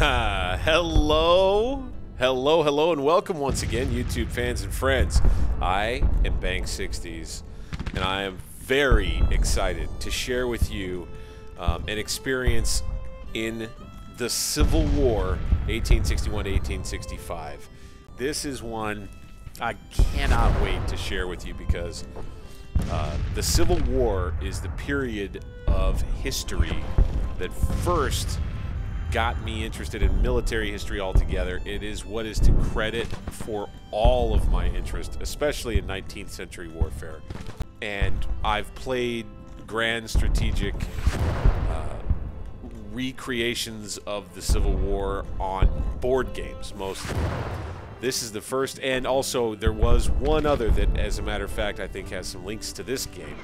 Hello, and welcome once again, YouTube fans and friends. I am Bank60s, and I am very excited to share with you an experience in the Civil War, 1861 to 1865. This is one I cannot wait to share with you because the Civil War is the period of history that first got me interested in military history altogether. It is what is to credit for all of my interest, especially in 19th century warfare. And I've played grand strategic recreations of the Civil War on board games, mostly. This is the first, and also there was one other that, as a matter of fact, I think has some links to this game,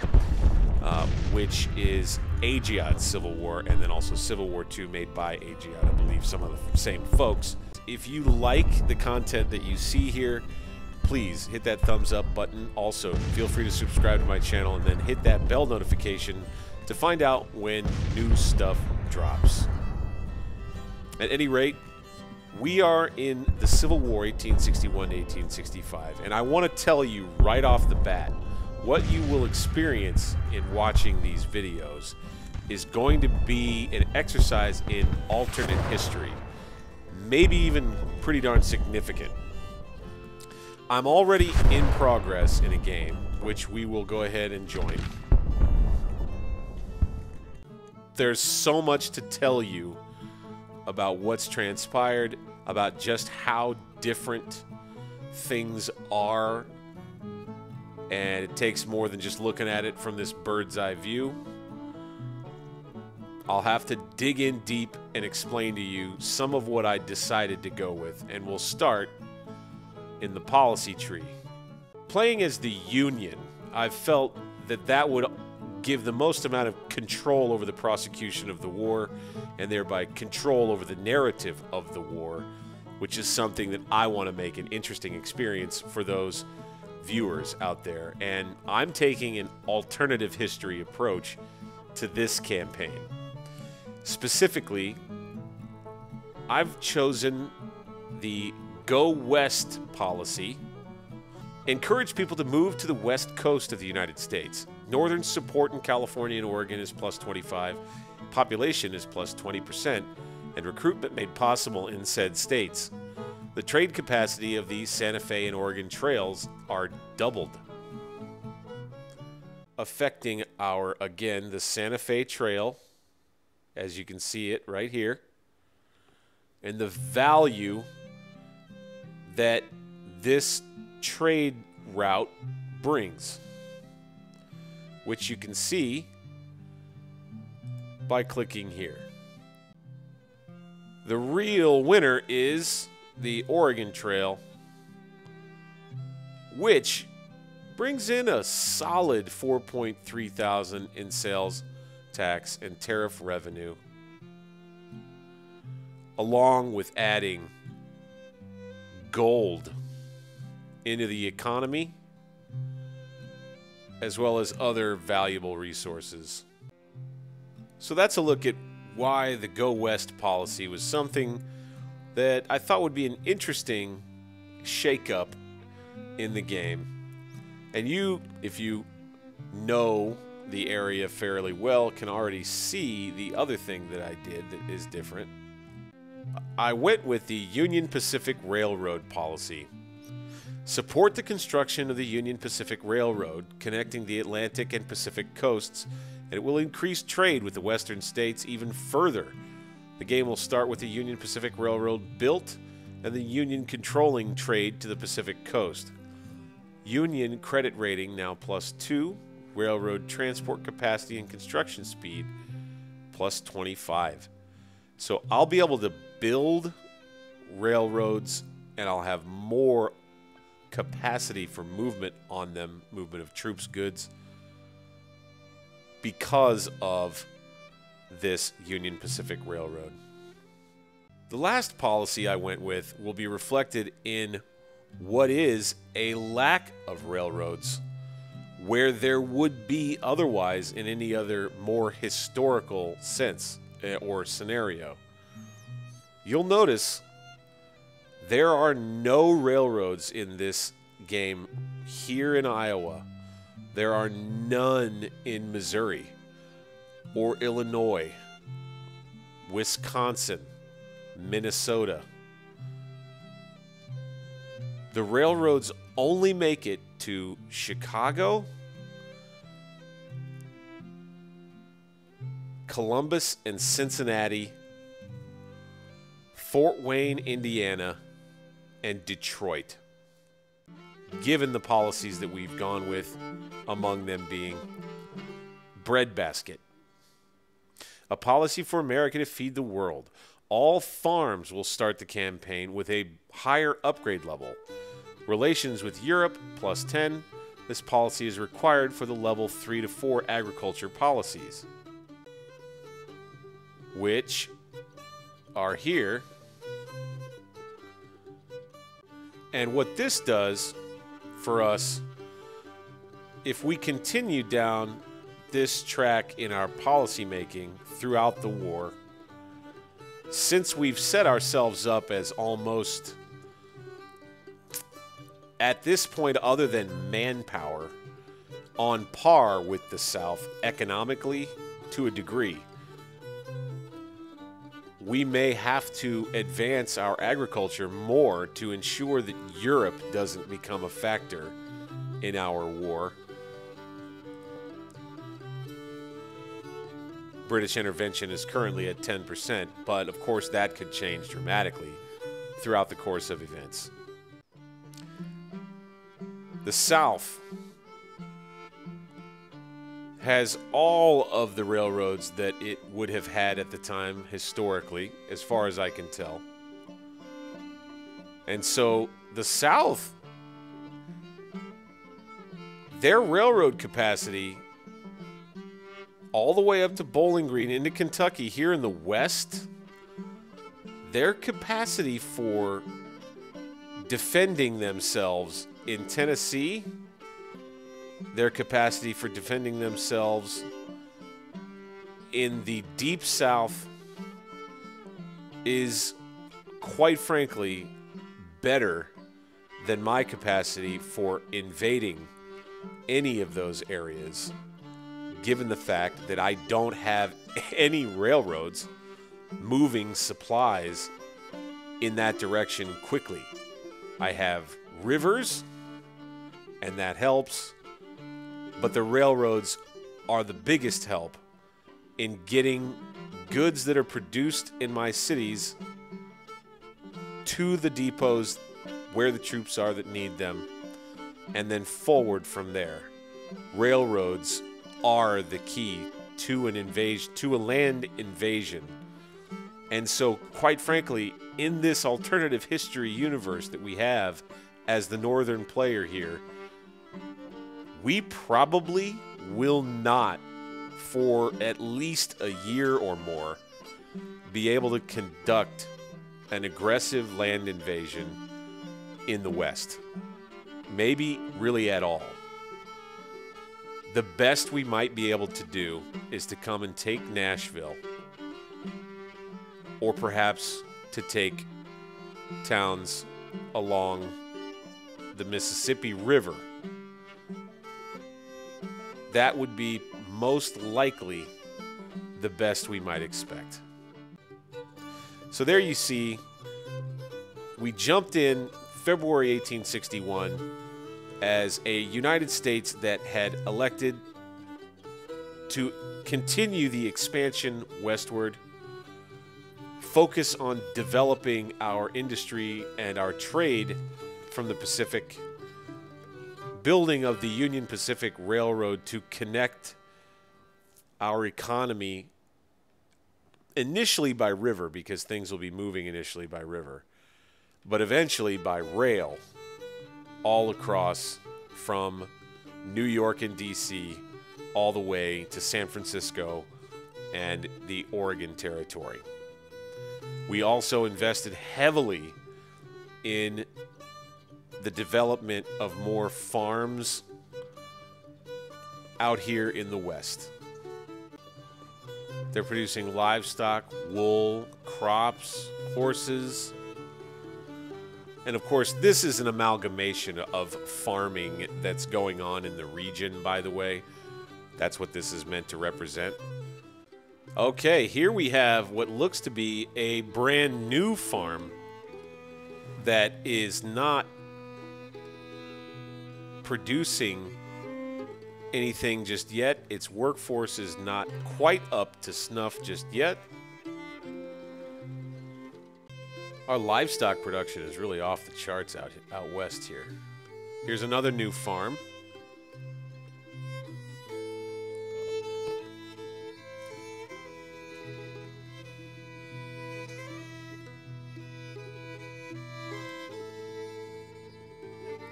which is Agiod's Civil War, and then also Civil War II made by Agiod, I believe some of the same folks. If you like the content that you see here, please hit that thumbs up button. Also, feel free to subscribe to my channel and then hit that bell notification to find out when new stuff drops. At any rate, we are in the Civil War 1861 to 1865, and I want to tell you right off the bat, what you will experience in watching these videos is going to be an exercise in alternate history, maybe even pretty darn significant. I'm already in progress in a game, which we will go ahead and join. There's so much to tell you about what's transpired, about just how different things are, and it takes more than just looking at it from this bird's eye view. I'll have to dig in deep and explain to you some of what I decided to go with, and we'll start in the policy tree. Playing as the Union, I felt that that would give the most amount of control over the prosecution of the war, and thereby control over the narrative of the war, which is something that I want to make an interesting experience for those viewers out there. And I'm taking an alternative history approach to this campaign. Specifically, I've chosen the Go West policy. Encourage people to move to the west coast of the United States. Northern support in California and Oregon is plus 25, population is plus 20%, and recruitment made possible in said states. The trade capacity of these Santa Fe and Oregon trails are doubled, affecting our, again, the Santa Fe Trail, as you can see it right here, and the value that this trade route brings, which you can see by clicking here. The real winner is the Oregon Trail, which brings in a solid 4.3 thousand in sales tax and tariff revenue, along with adding gold into the economy, as well as other valuable resources. So that's a look at why the Go West policy was something that I thought would be an interesting shakeup in the game. And you, if you know the area fairly well, can already see the other thing that I did that is different. I went with the Union Pacific Railroad policy. Support the construction of the Union Pacific Railroad connecting the Atlantic and Pacific coasts, and it will increase trade with the western states even further. The game will start with the Union Pacific Railroad built and the Union controlling trade to the Pacific coast. Union credit rating now +2, railroad transport capacity and construction speed +25. So I'll be able to build railroads, and I'll have more capacity for movement on them, movement of troops, goods, because of this Union Pacific Railroad. The last policy I went with will be reflected in what is a lack of railroads, where there would be otherwise in any other more historical sense or scenario. You'll notice there are no railroads in this game here in Iowa. There are none in Missouri or Illinois, Wisconsin, Minnesota. The railroads only make it to Chicago, Columbus and Cincinnati, Fort Wayne, Indiana, and Detroit, given the policies that we've gone with, among them being breadbasket. A policy for America to feed the world. All farms will start the campaign with a higher upgrade level. Relations with Europe, +10. This policy is required for the level 3 to 4 agriculture policies, which are here. And what this does for us, if we continue down this track in our policy making throughout the war, since we've set ourselves up as almost, at this point, other than manpower, on par with the South economically to a degree, we may have to advance our agriculture more to ensure that Europe doesn't become a factor in our war. British intervention is currently at 10%, but of course that could change dramatically throughout the course of events. The South has all of the railroads that it would have had at the time historically, as far as I can tell. And so the South, their railroad capacity all the way up to Bowling Green into Kentucky here in the West, their capacity for defending themselves in Tennessee, their capacity for defending themselves in the Deep South is, quite frankly, better than my capacity for invading any of those areas, given the fact that I don't have any railroads moving supplies in that direction quickly. I have rivers, and that helps, but the railroads are the biggest help in getting goods that are produced in my cities to the depots where the troops are that need them, and then forward from there. Railroads are the key to an invasion, to a land invasion. And so, quite frankly, in this alternative history universe that we have as the northern player here, we probably will not, for at least a year or more, be able to conduct an aggressive land invasion in the West. Maybe really at all. The best we might be able to do is to come and take Nashville, or perhaps to take towns along the Mississippi River. That would be most likely the best we might expect. So there you see, we jumped in February 1861 as a United States that had elected to continue the expansion westward, focus on developing our industry and our trade from the Pacific, building of the Union Pacific Railroad to connect our economy initially by river, because things will be moving initially by river, but eventually by rail all across from New York and D.C. all the way to San Francisco and the Oregon Territory. We also invested heavily in the development of more farms out here in the West. They're producing livestock, wool, crops, horses. And of course, this is an amalgamation of farming that's going on in the region, by the way. That's what this is meant to represent. Okay, here we have what looks to be a brand new farm that is not producing anything just yet. Its workforce is not quite up to snuff just yet. Our livestock production is really off the charts out west here. Here's another new farm.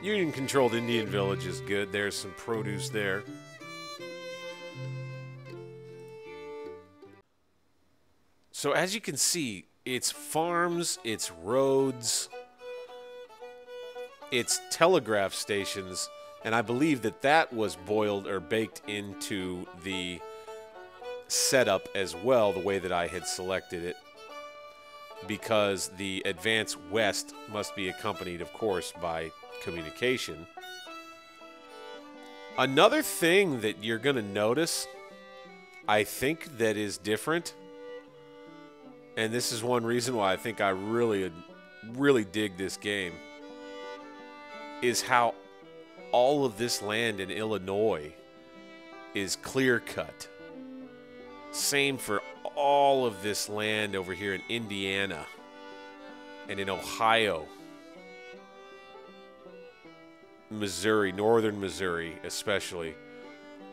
Union-controlled Indian village is good. There's some produce there. So as you can see, it's farms, it's roads, it's telegraph stations, and I believe that that was boiled or baked into the setup as well, the way that I had selected it, because the advance west must be accompanied, of course, by communication. Another thing that you're going to notice, I think, that is different, and this is one reason why I think I really dig this game, is how all of this land in Illinois is clear-cut. Same for all of this land over here in Indiana and in Ohio, Missouri, northern Missouri especially.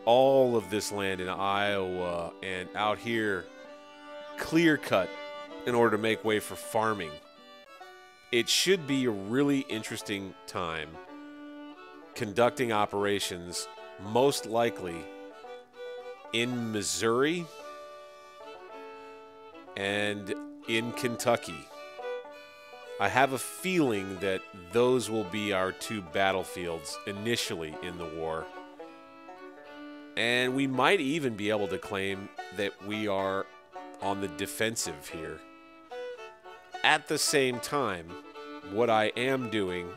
All of this land in Iowa and out here, clear-cut in order to make way for farming. It should be a really interesting time conducting operations, most likely in Missouri and in Kentucky. I have a feeling that those will be our two battlefields initially in the war. And we might even be able to claim that we are on the defensive here. At the same time, what I am doing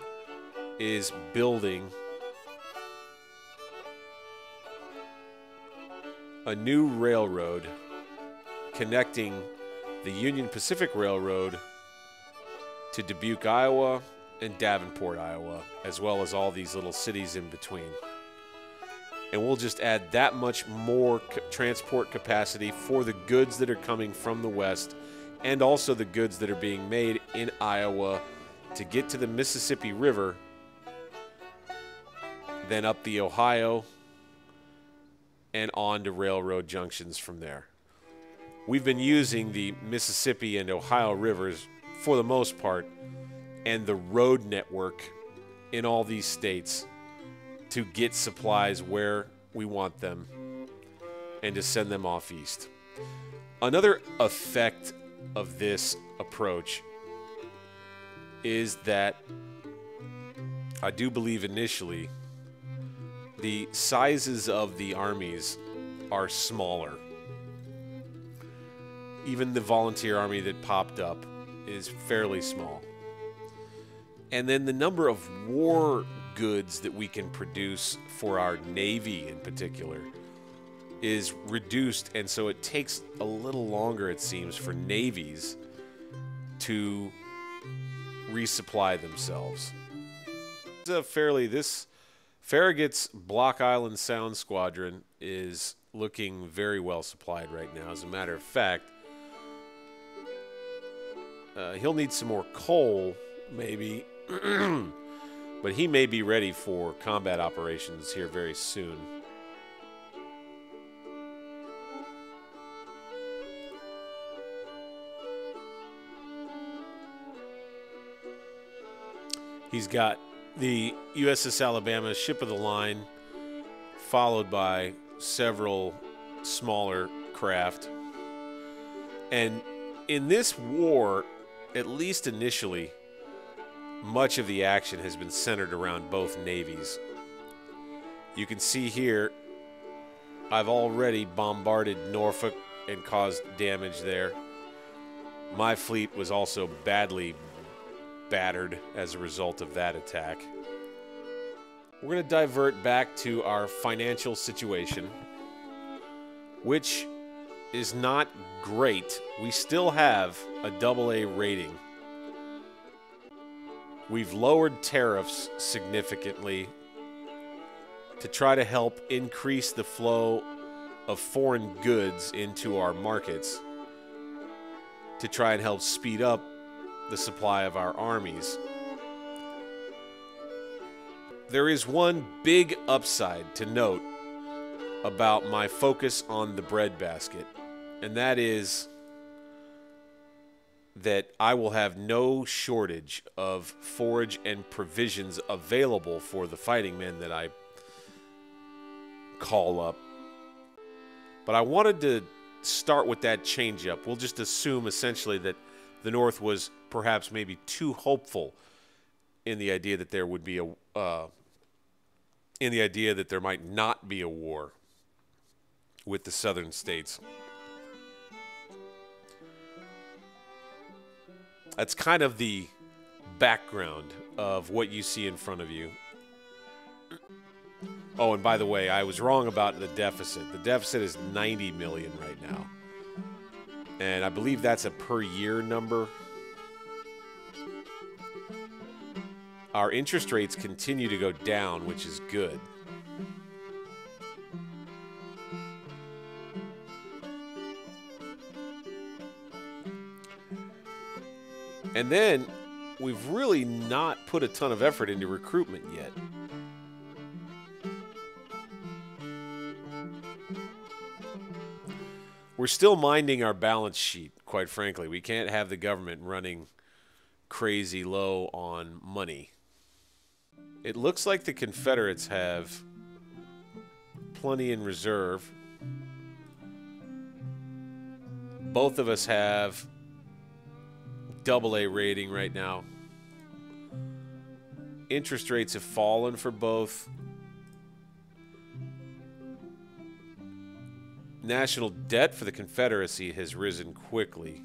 is building a new railroad connecting the Union Pacific Railroad to Dubuque, Iowa, and Davenport, Iowa, as well as all these little cities in between. And we'll just add that much more transport capacity for the goods that are coming from the west and also the goods that are being made in Iowa to get to the Mississippi River, then up the Ohio, and on to railroad junctions from there. We've been using the Mississippi and Ohio rivers for the most part, and the road network in all these states to get supplies where we want them and to send them off east. Another effect of this approach is that I do believe initially the sizes of the armies are smaller. Even the volunteer army that popped up is fairly small. And then the number of war goods that we can produce for our Navy in particular is reduced, and so it takes a little longer, it seems, for navies to resupply themselves. This Farragut's Block Island Sound Squadron is looking very well supplied right now. As a matter of fact, he'll need some more coal, maybe, but he may be ready for combat operations here very soon. He's got the USS Alabama, ship of the line, followed by several smaller craft. And in this war, at least initially, much of the action has been centered around both navies. You can see here, I've already bombarded Norfolk and caused damage there. My fleet was also badly battered as a result of that attack. We're going to divert back to our financial situation, which is not great. We still have a AA rating. We've lowered tariffs significantly to try to help increase the flow of foreign goods into our markets, to try and help speed up the supply of our armies. There is one big upside to note about my focus on the breadbasket, and that is that I will have no shortage of forage and provisions available for the fighting men that I call up. But I wanted to start with that change up. We'll just assume essentially that the North was perhaps maybe too hopeful in the idea that there would be in the idea that there might not be a war with the southern states. That's kind of the background of what you see in front of you. Oh, and by the way, I was wrong about the deficit. The deficit is 90 million right now. And I believe that's a per year number. Our interest rates continue to go down, which is good. And then we've really not put a ton of effort into recruitment yet. We're still minding our balance sheet, quite frankly. We can't have the government running crazy low on money. It looks like the Confederates have plenty in reserve. Both of us have AA rating right now. Interest rates have fallen for both. National debt for the Confederacy has risen quickly.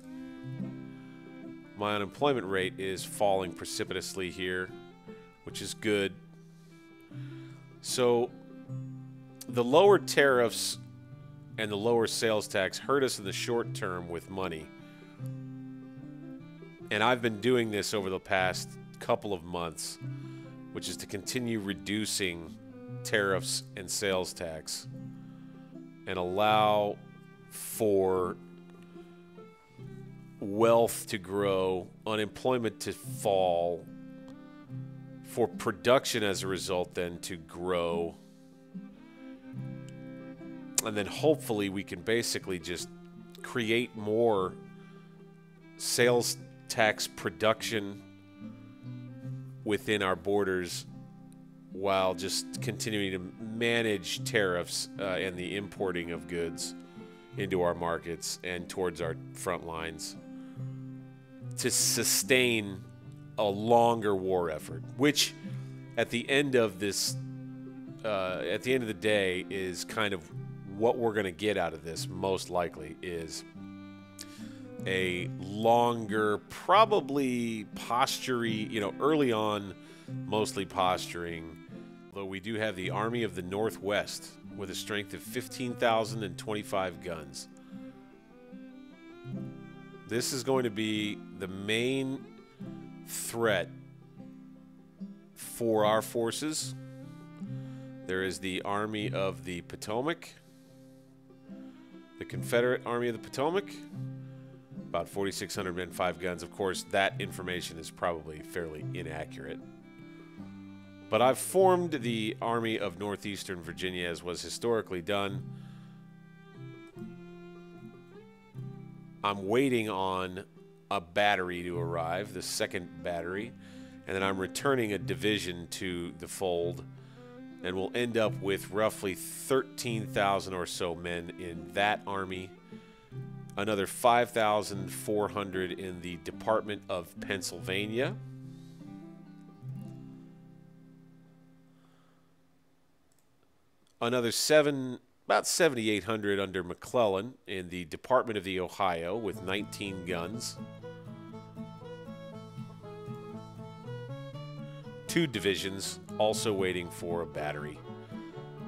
My unemployment rate is falling precipitously here, which is good. So the lower tariffs and the lower sales tax hurt us in the short term with money. And I've been doing this over the past couple of months, which is to continue reducing tariffs and sales tax and allow for wealth to grow, unemployment to fall, for production as a result then to grow. And then hopefully we can basically just create more sales tax production within our borders while just continuing to manage tariffs and the importing of goods into our markets and towards our front lines to sustain a longer war effort, which at the end of this, at the end of the day, is kind of what we're going to get out of this. Most likely is a longer, probably posturing, early on, mostly posturing. Though we do have the Army of the Northwest with a strength of 15,025 guns. This is going to be the main threat for our forces. There is the Army of the Potomac, the Confederate Army of the Potomac, about 4,600 men, 5 guns. Of course, that information is probably fairly inaccurate. But I've formed the Army of Northeastern Virginia as was historically done. I'm waiting on a battery to arrive, the second battery, and then I'm returning a division to the fold, and we'll end up with roughly 13,000 or so men in that army, another 5,400 in the Department of Pennsylvania, another about 7,800 under McClellan in the Department of the Ohio with 19 guns. 2 divisions also waiting for a battery.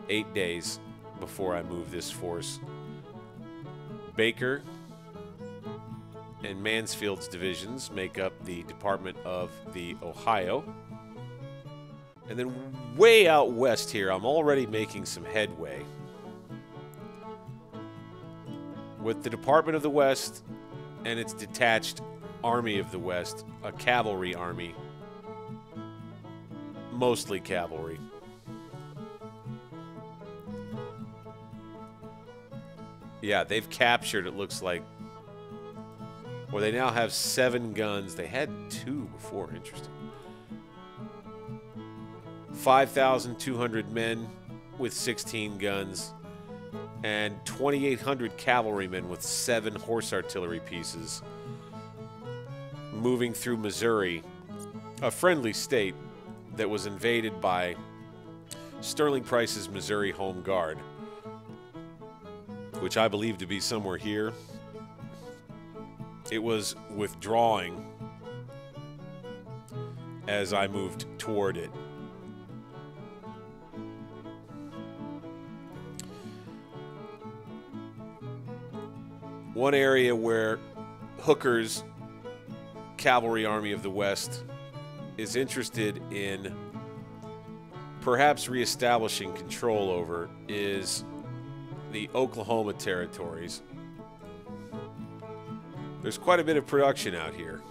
8 days before I move this force. Baker and Mansfield's divisions make up the Department of the Ohio. And then way out west here, I'm already making some headway with the Department of the West and its detached Army of the West, a cavalry army, mostly cavalry. Yeah, they've captured, it looks like, or they now have 7 guns. They had 2 before, interesting. 5,200 men with 16 guns and 2,800 cavalrymen with 7 horse artillery pieces moving through Missouri, a friendly state that was invaded by Sterling Price's Missouri Home Guard, which I believe to be somewhere here. It was withdrawing as I moved toward it. One area where Hooker's Cavalry Army of the West is interested in perhaps reestablishing control over is the Oklahoma territories. There's quite a bit of production out here.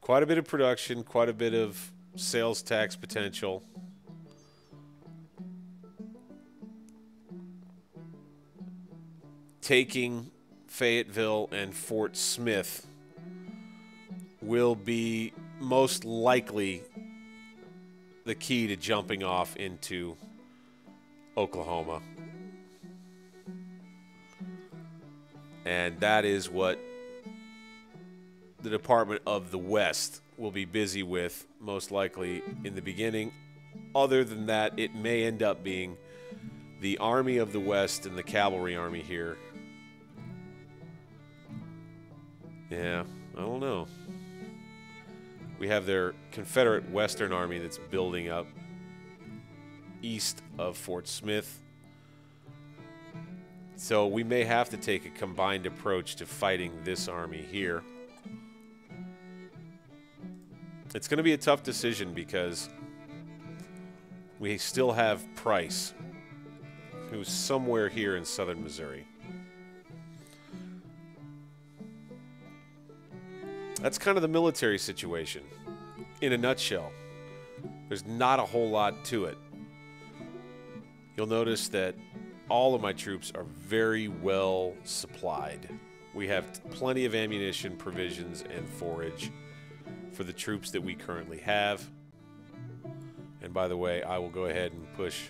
Quite a bit of production, quite a bit of sales tax potential. Taking Fayetteville and Fort Smith will be most likely the key to jumping off into Oklahoma. And that is what the Department of the West will be busy with most likely in the beginning. Other than that, it may end up being the Army of the West and the Cavalry Army here. Yeah, I don't know. We have their Confederate Western Army that's building up east of Fort Smith. So we may have to take a combined approach to fighting this army here. It's going to be a tough decision because we still have Price, who's somewhere here in southern Missouri. That's kind of the military situation in a nutshell. There's not a whole lot to it. You'll notice that all of my troops are very well supplied. We have plenty of ammunition, provisions, and forage for the troops that we currently have. And by the way, I will go ahead and push.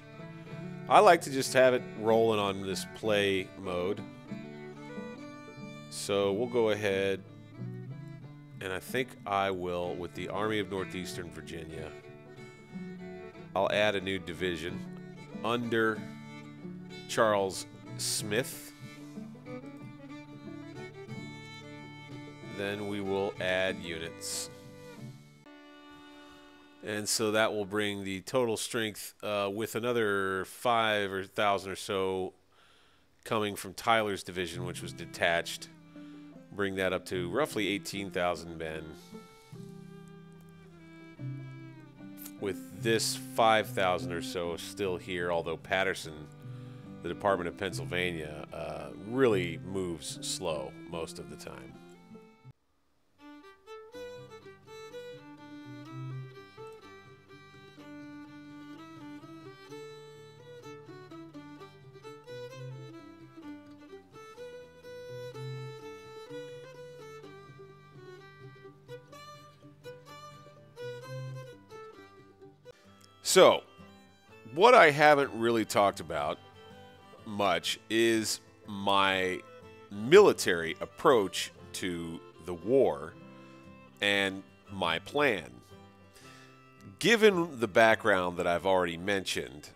I like to just have it rolling on this play mode. So we'll go ahead, and I think I will, with the Army of Northeastern Virginia, I'll add a new division under Charles Smith. Then we will add units. And so that will bring the total strength with another 5,000 or so coming from Tyler's division, which was detached. Bring that up to roughly 18,000 men. With this 5,000 or so still here, although Patterson, the Department of Pennsylvania, really moves slow most of the time. So, what I haven't really talked about much is my military approach to the war and my plan. Given the background that I've already mentioned,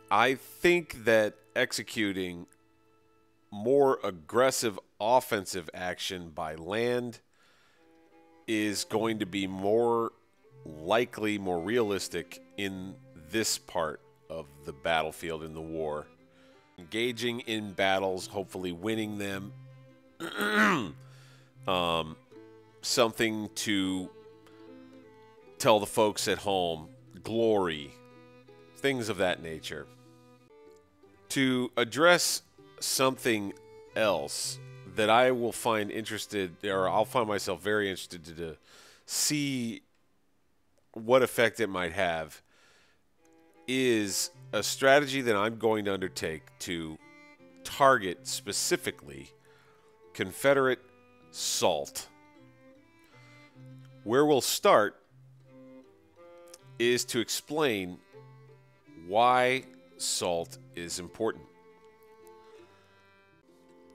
I think that executing more aggressive offensive action by land is going to be more likely, more realistic in this part of the battlefield in the war. Engaging in battles, hopefully winning them, something to tell the folks at home, glory, things of that nature. To address something else that I will find interested, or I'll find myself very interested to see what effect it might have, is a strategy that I'm going to undertake to target specifically Confederate salt. Where we'll start is to explain why salt is important.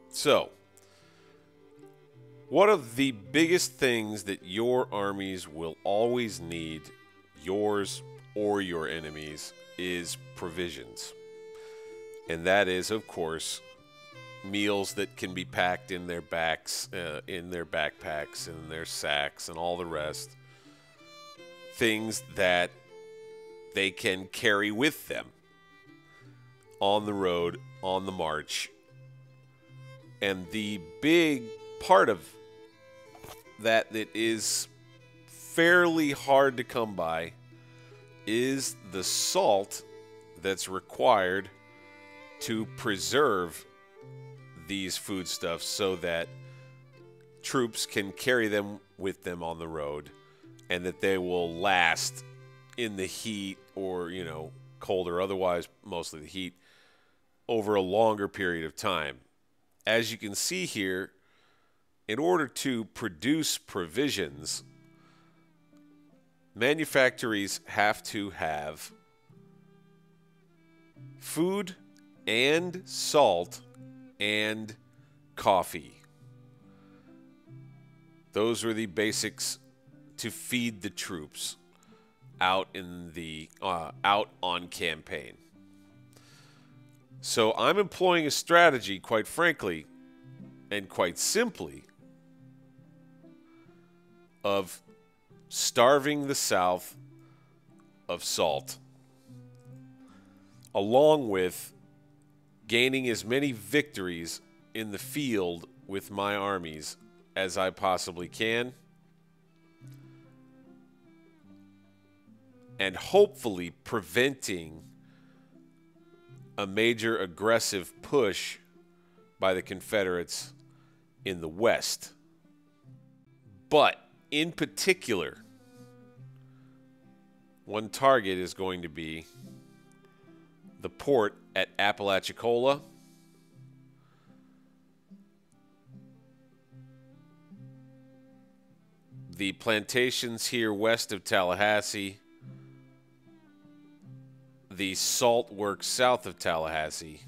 So, one of the biggest things that your armies will always need, yours or your enemies, is provisions. And that is, of course, meals that can be packed in their backs, in their backpacks, in their sacks, and all the rest. Things that they can carry with them on the road, on the march. And the big part of that is fairly hard to come by is the salt that's required to preserve these foodstuffs so that troops can carry them with them on the road and that they will last in the heat or, cold or otherwise, mostly the heat, over a longer period of time. As you can see here, in order to produce provisions, manufactories have to have food and salt and coffee. Those are the basics to feed the troops out on campaign. So I'm employing a strategy, quite frankly, and quite simply, of starving the South of salt, along with gaining as many victories in the field with my armies as I possibly can, and hopefully preventing a major aggressive push by the Confederates in the West. But in particular, one target is going to be the port at Apalachicola, the plantations here west of Tallahassee, the salt works south of Tallahassee,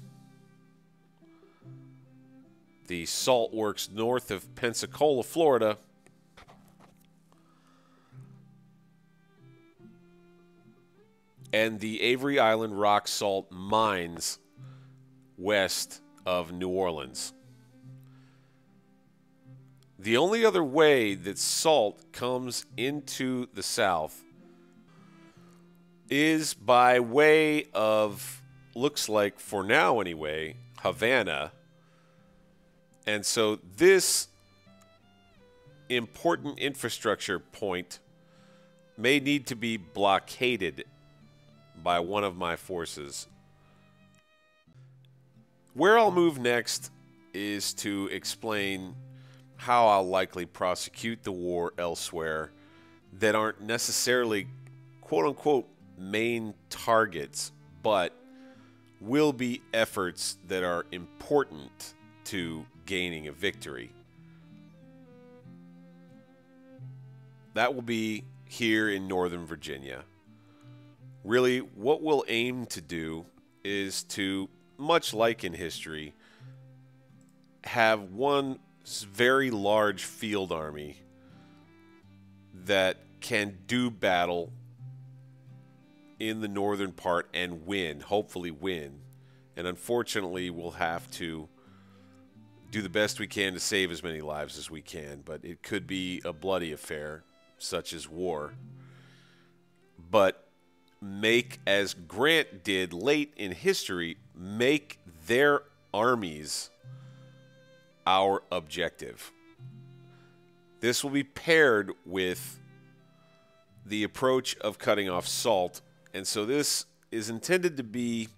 the salt works north of Pensacola, Florida, and the Avery Island rock salt mines west of New Orleans. The only other way that salt comes into the South is by way of, looks like for now anyway, Havana. And so this important infrastructure point may need to be blockaded by one of my forces. Where I'll move next is to explain how I'll likely prosecute the war elsewhere that aren't necessarily quote-unquote main targets, but will be efforts that are important to gaining a victory. That will be here in Northern Virginia. Really, what we'll aim to do is to, much like in history, have one very large field army that can do battle in the northern part and win, hopefully win. And unfortunately, we'll have to do the best we can to save as many lives as we can, but it could be a bloody affair, such as war. But make, as Grant did late in history, make their armies our objective. This will be paired with the approach of cutting off salt, and so this is intended to be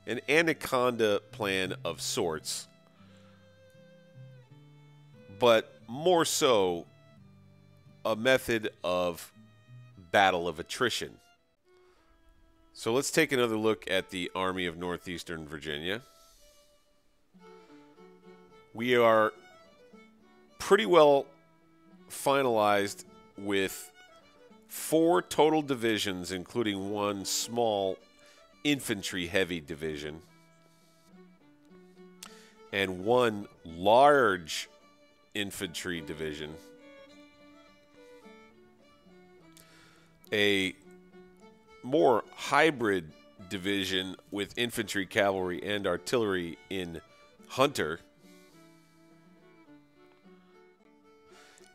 an anaconda plan of sorts, but more so a method of battle of attrition. So let's take another look at the Army of Northeastern Virginia. We are pretty well finalized with 4 total divisions, including 1 small infantry-heavy division and 1 large infantry division, a more hybrid division with infantry, cavalry, and artillery in Hunter.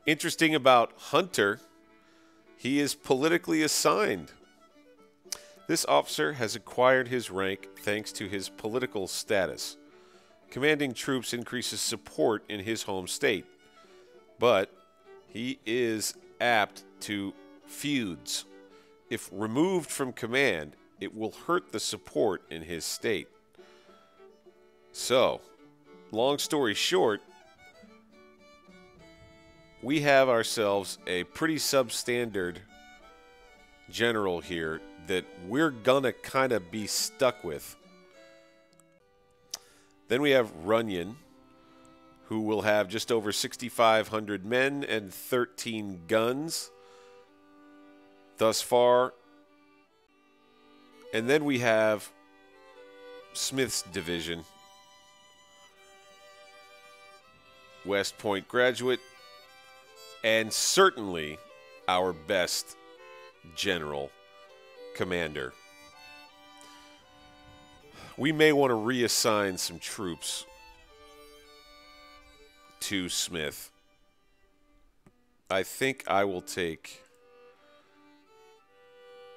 Interesting about Hunter, he is politically assigned. This officer has acquired his rank thanks to his political status. Commanding troops increases support in his home state, but he is apt to feuds. If removed from command, it will hurt the support in his state. So, long story short, we have ourselves a pretty substandard general here that we're gonna kind of be stuck with. Then we have Runyon, who will have just over 6,500 men and 13 guns thus far. And then we have Smith's division, West Point graduate, and certainly our best general commander. We may want to reassign some troops to Smith. I think I will take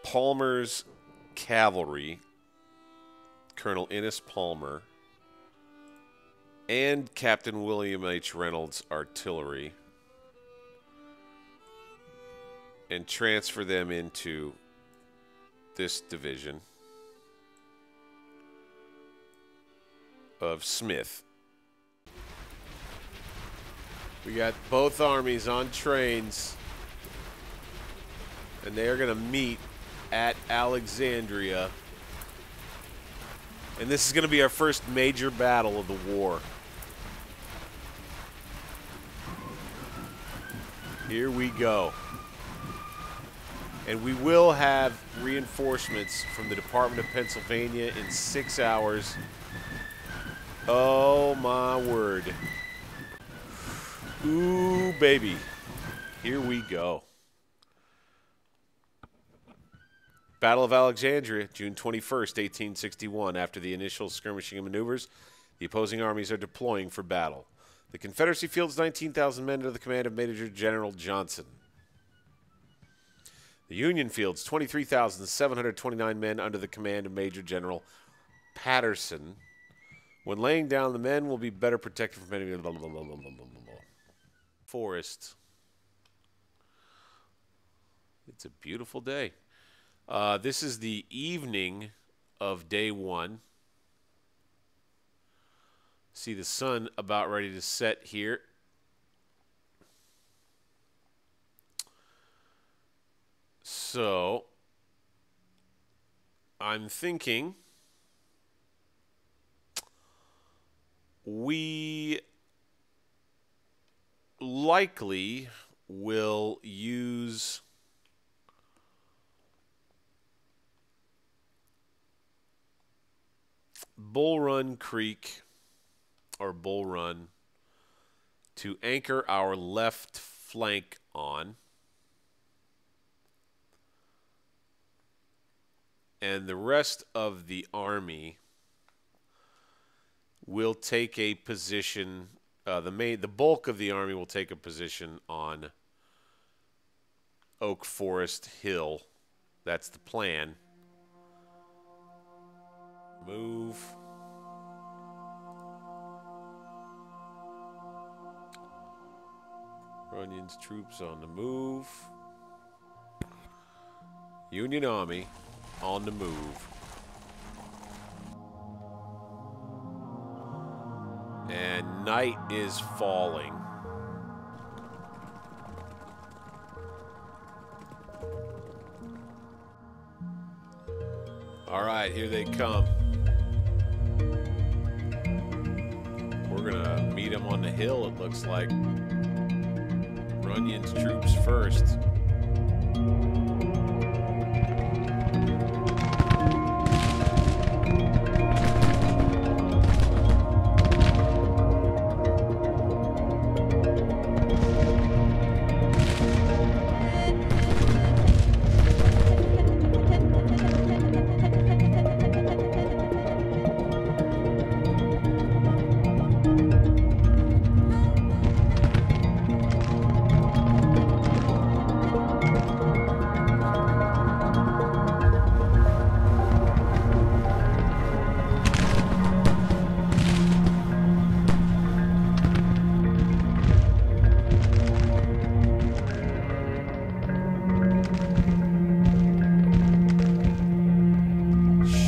Palmer's cavalry, Colonel Innes Palmer, and Captain William H. Reynolds' artillery, and transfer them into this division of Smith. We got both armies on trains, and they are going to meet at Alexandria. And this is going to be our first major battle of the war. Here we go. And we will have reinforcements from the Department of Pennsylvania in 6 hours. Oh, my word. Ooh, baby. Here we go. Battle of Alexandria, June 21st, 1861. After the initial skirmishing and maneuvers, the opposing armies are deploying for battle. The Confederacy fields 19,000 men under the command of Major General Johnson. The Union fields 23,729 men under the command of Major General Patterson. When laying down, the men will be better protected from any forest. It's a beautiful day. This is the evening of day 1. See the sun about ready to set here. So, I'm thinking we likely will use Bull Run Creek or Bull Run to anchor our left flank on. And the rest of the army will take a position. The bulk of the army will take a position on Oak Forest Hill. That's the plan. Move. Runyon's troops on the move. Union Army on the move. And night is falling. All right, here they come. We're gonna meet them on the hill, it looks like. Runyon's troops first.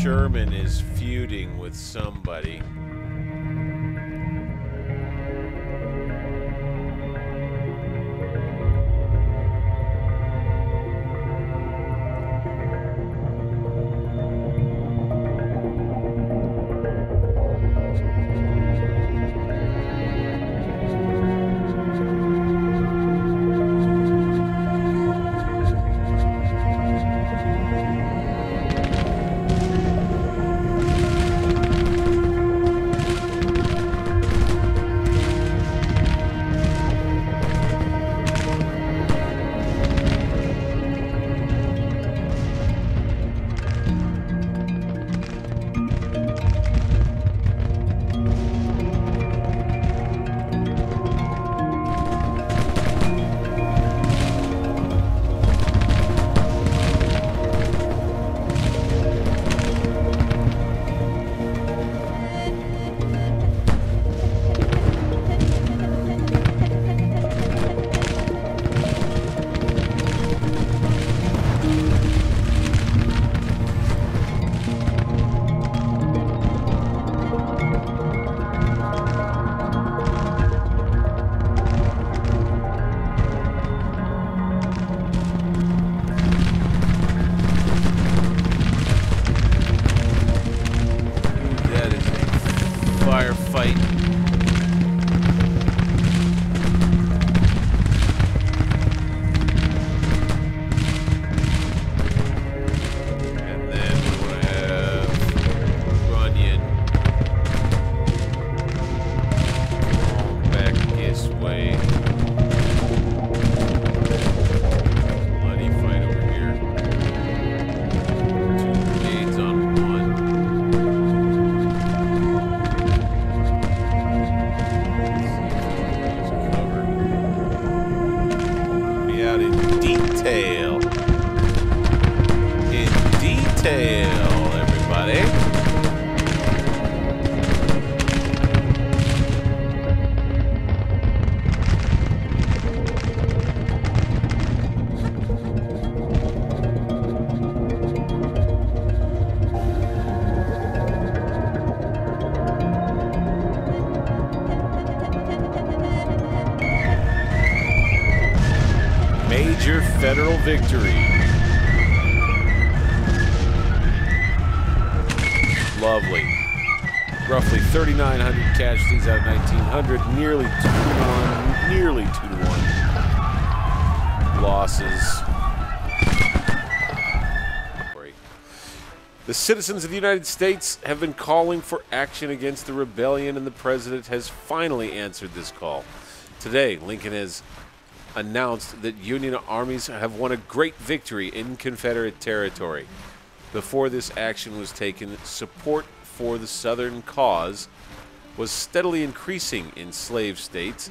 Sherman is feuding with somebody. Major federal victory. Lovely. Roughly 3,900 casualties out of 1,900. Nearly 2 to 1. Nearly 2 to 1. Losses. The citizens of the United States have been calling for action against the rebellion, and the president has finally answered this call. Today, Lincoln has announced that Union armies have won a great victory in Confederate territory. Before this action was taken, support for the Southern cause was steadily increasing in slave states,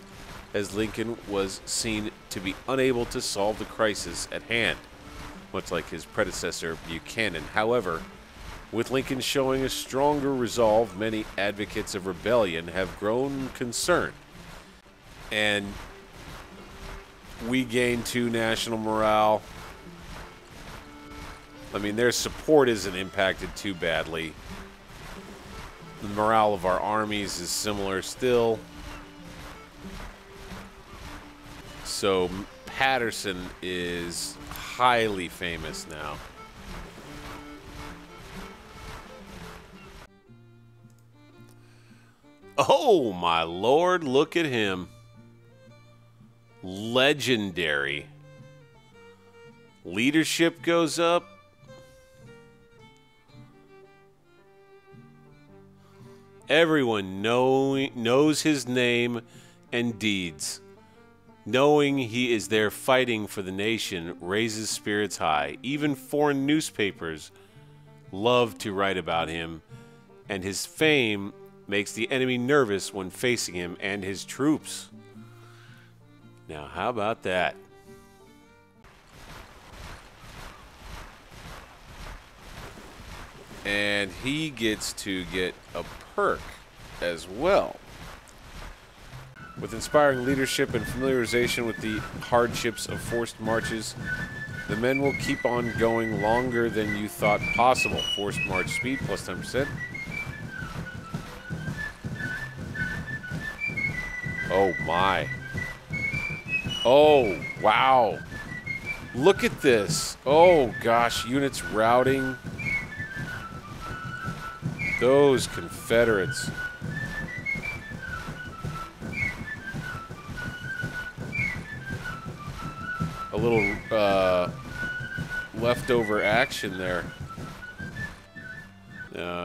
as Lincoln was seen to be unable to solve the crisis at hand, much like his predecessor Buchanan. However, with Lincoln showing a stronger resolve, many advocates of rebellion have grown concerned, and we gain to national morale. I mean, their support isn't impacted too badly. The morale of our armies is similar still. So Patterson is highly famous now. Oh my lord, look at him. Legendary. Leadership goes up. Everyone knows his name and deeds. Knowing he is there fighting for the nation raises spirits high. Even foreign newspapers love to write about him, and his fame makes the enemy nervous when facing him and his troops. Now, how about that? And he gets to get a perk as well. With inspiring leadership and familiarization with the hardships of forced marches, the men will keep on going longer than you thought possible. Forced march speed plus 10%. Oh my. Oh, wow. Look at this. Oh gosh, units routing. Those Confederates. A little leftover action there.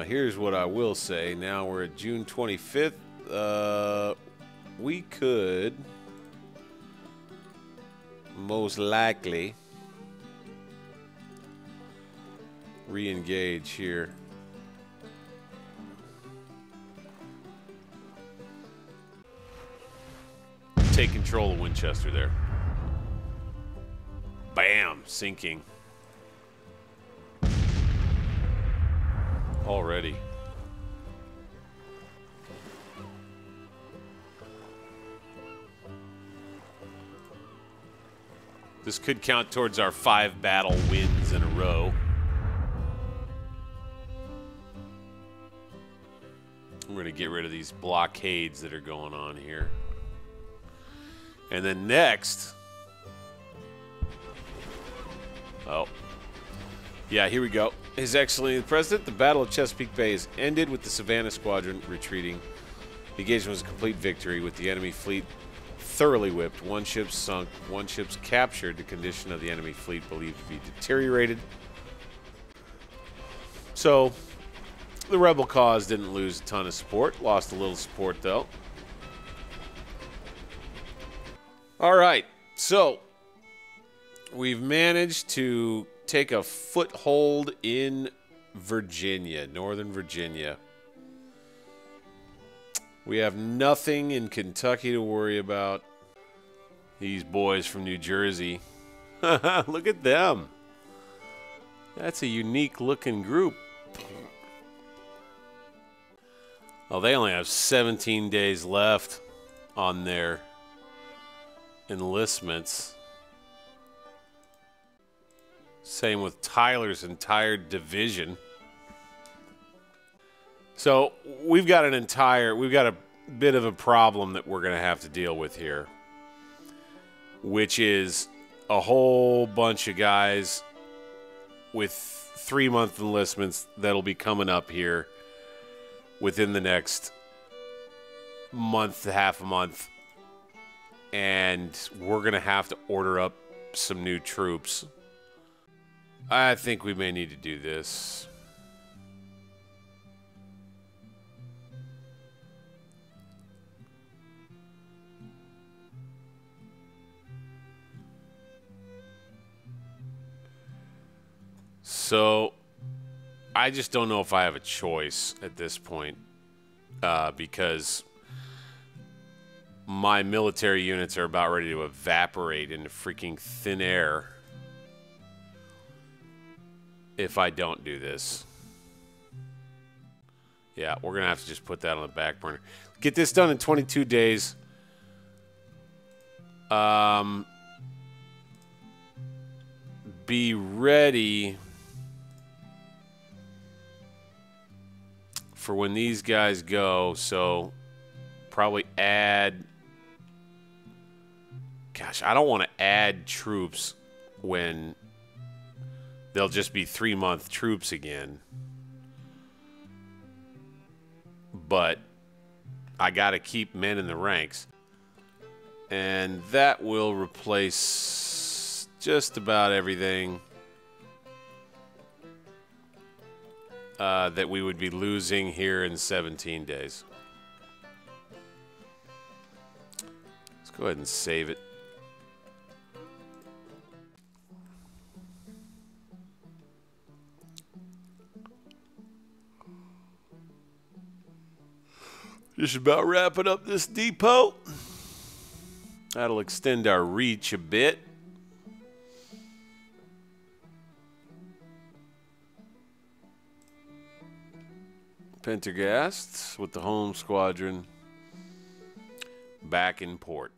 Here's what I will say. Now we're at June 25th. We could most likely re-engage here. Take control of Winchester there. Bam! Sinking. Already. This could count towards our 5 battle wins in a row. We're going to get rid of these blockades that are going on here. And then next... Oh. Yeah, here we go. His Excellency the President, the Battle of Chesapeake Bay has ended with the Savannah Squadron retreating. The engagement was a complete victory with the enemy fleet thoroughly whipped. 1 ship sunk, 1 ship's captured. The condition of the enemy fleet believed to be deteriorated. So, the rebel cause didn't lose a ton of support. Lost a little support, though. All right, so we've managed to take a foothold in Virginia, Northern Virginia. We have nothing in Kentucky to worry about. These boys from New Jersey. Look at them. That's a unique looking group. Well, they only have 17 days left on their enlistments. Same with Tyler's entire division. So we've got a bit of a problem that we're going to have to deal with here, which is a whole bunch of guys with 3-month enlistments that'll be coming up here within the next month, half a month. And we're going to have to order up some new troops. I think we may need to do this. So I just don't know if I have a choice at this point, because my military units are about ready to evaporate into freaking thin air if I don't do this. Yeah, we're going to have to just put that on the back burner. Get this done in 22 days. Be ready for when these guys go. So probably add... Gosh, I don't want to add troops when they'll just be 3-month troops again. But I got to keep men in the ranks. And that will replace just about everything that we would be losing here in 17 days. Let's go ahead and save it. Just about wrapping up this depot. That'll extend our reach a bit. Pendergast with the home squadron back in port.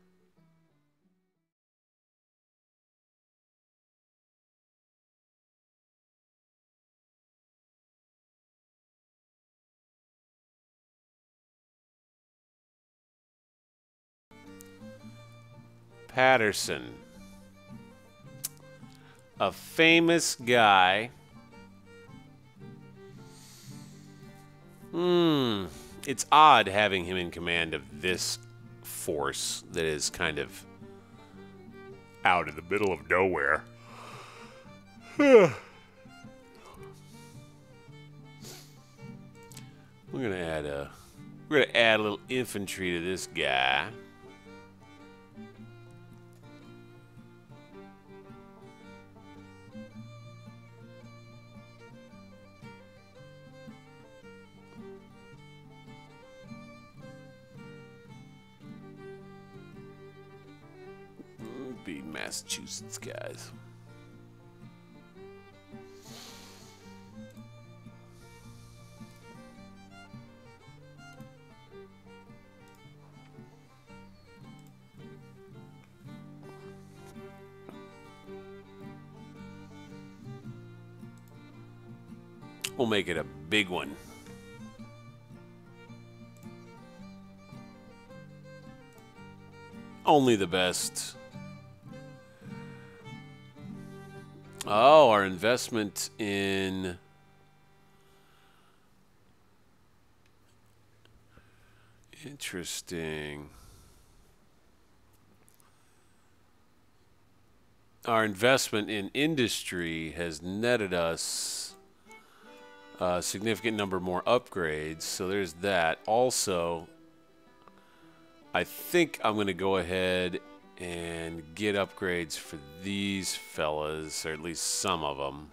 Patterson, a famous guy. It's odd having him in command of this force that is kind of out in the middle of nowhere. We're gonna add a little infantry to this guy. Be Massachusetts guys. We'll make it a big one. Only the best. Oh, our investment in interesting. Our investment in industry has netted us a significant number more upgrades, so there's that. Also, I think I'm going to go ahead and get upgrades for these fellas, or at least some of them.